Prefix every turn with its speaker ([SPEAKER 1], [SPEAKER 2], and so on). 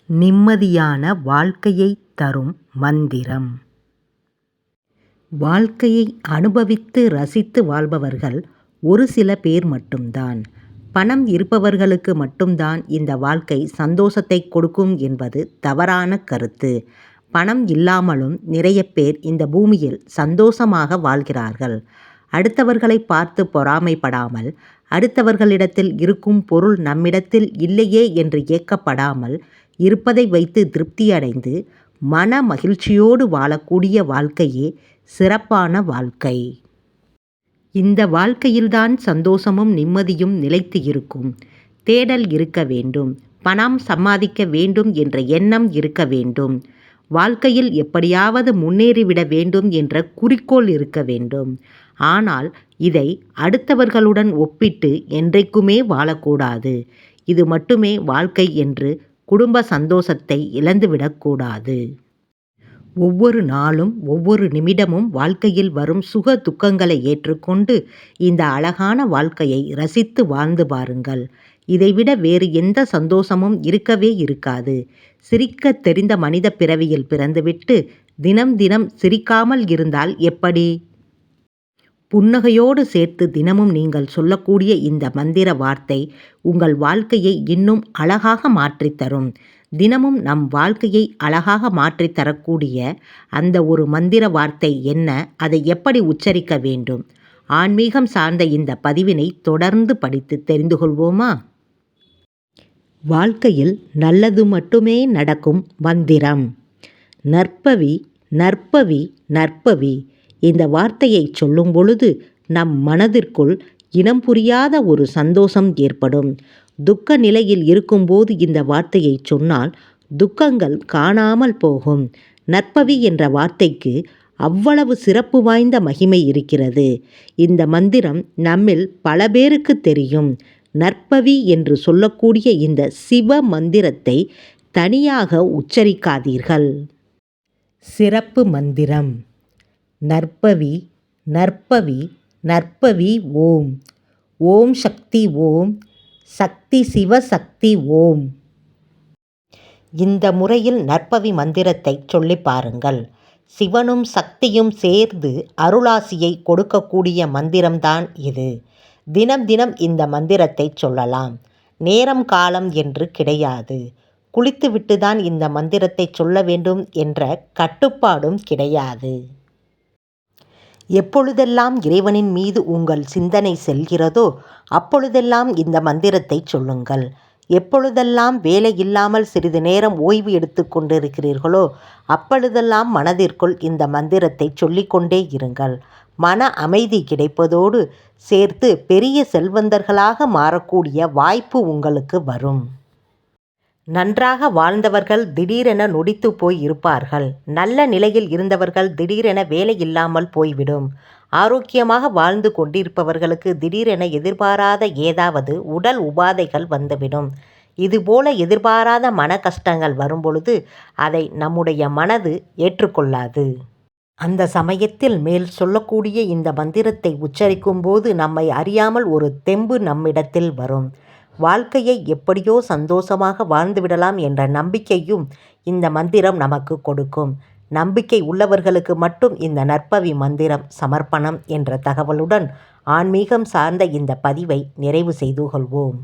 [SPEAKER 1] நிம்மதியான வாழ்க்கையை தரும் மந்திரம். வாழ்க்கையை அனுபவித்து ரசித்து வாழ்பவர்கள் ஒரு சில பேர் மட்டும்தான். பணம் இருப்பவர்களுக்கு மட்டும்தான் இந்த வாழ்க்கை சந்தோஷத்தை கொடுக்கும் என்பது தவறான கருத்து. பணம் இல்லாமலும் நிறைய பேர் இந்த பூமியில் சந்தோஷமாக வாழ்கிறார்கள். அடுத்தவர்களை பார்த்து பொறாமைப்படாமல், அடுத்தவர்களிடத்தில் இருக்கும் பொருள் நம்மிடத்தில் இல்லையே என்று ஏக்கப்படாமல், இருப்பதை வைத்து திருப்தியடைந்து மன மகிழ்ச்சியோடு வாழக்கூடிய வாழ்க்கையே சிறப்பான வாழ்க்கை. இந்த வாழ்க்கையில்தான் சந்தோஷமும் நிம்மதியும் நிலைத்து இருக்கும். தேடல் இருக்க வேண்டும். பணம் சம்பாதிக்க வேண்டும் என்ற எண்ணம் இருக்க வேண்டும். வாழ்க்கையில் எப்படியாவது முன்னேறிவிட வேண்டும் என்ற குறிக்கோள் இருக்க வேண்டும். ஆனால் இதை அடுத்தவர்களுடன் ஒப்பிட்டு என்றைக்குமே வாழக்கூடாது. இது மட்டுமே வாழ்க்கை என்று குடும்ப சந்தோஷத்தை இழந்துவிடக்கூடாது. ஒவ்வொரு நாளும் ஒவ்வொரு நிமிடமும் வாழ்க்கையில் வரும் சுக துக்கங்களை ஏற்றுக்கொண்டு இந்த அழகான வாழ்க்கையை ரசித்து வாழ்ந்து பாருங்கள். இதைவிட வேறு எந்த சந்தோஷமும் இருக்கவே இருக்காது. சிரிக்க தெரிந்த மனித பிறவியில் பிறந்துவிட்டு தினம் தினம் சிரிக்காமல் இருந்தால் எப்படி? புன்னகையோடு சேர்த்து தினமும் நீங்கள் சொல்லக்கூடிய இந்த மந்திர வார்த்தை உங்கள் வாழ்க்கையை இன்னும் அழகாக மாற்றித்தரும். தினமும் நம் வாழ்க்கையை அழகாக மாற்றித் தரக்கூடிய அந்த ஒரு மந்திர வார்த்தை என்ன? அதை எப்படி உச்சரிக்க வேண்டும்? ஆன்மீகம் சார்ந்த இந்த பதிவினை தொடர்ந்து படித்து தெரிந்து கொள்வோமா? வாழ்க்கையில் நல்லது மட்டுமே நடக்கும் மந்திரம். நற்பவி நற்பவி நற்பவி. இந்த வார்த்தையை சொல்லும் பொழுது நம் மனதிற்குள் இனம் புரியாத ஒரு சந்தோஷம் ஏற்படும். துக்க நிலையில் இருக்கும்போது இந்த வார்த்தையை சொன்னால் துக்கங்கள் காணாமல் போகும். நற்பவி என்ற வார்த்தைக்கு அவ்வளவு சிறப்பு வாய்ந்த மகிமை இருக்கிறது. இந்த மந்திரம் நம்மில் பல பேருக்கு தெரியும். நற்பவி என்று சொல்லக்கூடிய இந்த சிவ மந்திரத்தை தனியாக உச்சரிக்காதீர்கள். சிறப்பு மந்திரம். நற்பவி நற்பவி நற்பவி ஓம். ஓம் சக்தி ஓம். சக்தி சிவ சக்தி ஓம். இந்த முறையில் நற்பவி மந்திரத்தை சொல்லி பாருங்கள். சிவனும் சக்தியும் சேர்ந்து அருளாசியை கொடுக்கக்கூடிய மந்திரம்தான் இது. தினம் தினம் இந்த மந்திரத்தை சொல்லலாம். நேரம் காலம் என்று கிடையாது. குளித்துவிட்டுதான் இந்த மந்திரத்தை சொல்ல வேண்டும் என்ற கட்டுப்பாடும் கிடையாது. எப்பொழுதெல்லாம் இறைவனின் மீது உங்கள் சிந்தனை செல்கிறதோ அப்பொழுதெல்லாம் இந்த மந்திரத்தை சொல்லுங்கள். எப்பொழுதெல்லாம் வேலை இல்லாமல் சிறிது நேரம் ஓய்வு எடுத்து கொண்டிருக்கிறீர்களோ அப்பொழுதெல்லாம் மனதிற்குள் இந்த மந்திரத்தை சொல்லிக்கொண்டே இருங்கள். மன அமைதி கிடைப்பதோடு சேர்த்து பெரிய செல்வந்தர்களாக மாறக்கூடிய வாய்ப்பு உங்களுக்கு வரும். நன்றாக வாழ்ந்தவர்கள் திடீரென நொடித்து போய் இருப்பார்கள். நல்ல நிலையில் இருந்தவர்கள் திடீரென வேலை இல்லாமல் போய்விடும். ஆரோக்கியமாக வாழ்ந்து கொண்டிருப்பவர்களுக்கு திடீரென எதிர்பாராத ஏதாவது உடல் உபாதைகள் வந்துவிடும். இதுபோல எதிர்பாராத மன கஷ்டங்கள் வரும்பொழுது அதை நம்முடைய மனது ஏற்றுக்கொள்ளாது. அந்த சமயத்தில் மேல் சொல்லக்கூடிய இந்த மந்திரத்தை உச்சரிக்கும் போது நம்மை அறியாமல் ஒரு தெம்பு நம்மிடத்தில் வரும். வாழ்க்கையை எப்படியோ சந்தோஷமாக வாழ்ந்துவிடலாம் என்ற நம்பிக்கையும் இந்த மந்திரம் நமக்கு கொடுக்கும். நம்பிக்கை உள்ளவர்களுக்கு மட்டும் இந்த நற்பவி மந்திரம் சமர்ப்பணம் என்ற தகவலுடன் ஆன்மீகம் சார்ந்த இந்த பதிவை நிறைவு செய்து கொள்வோம்.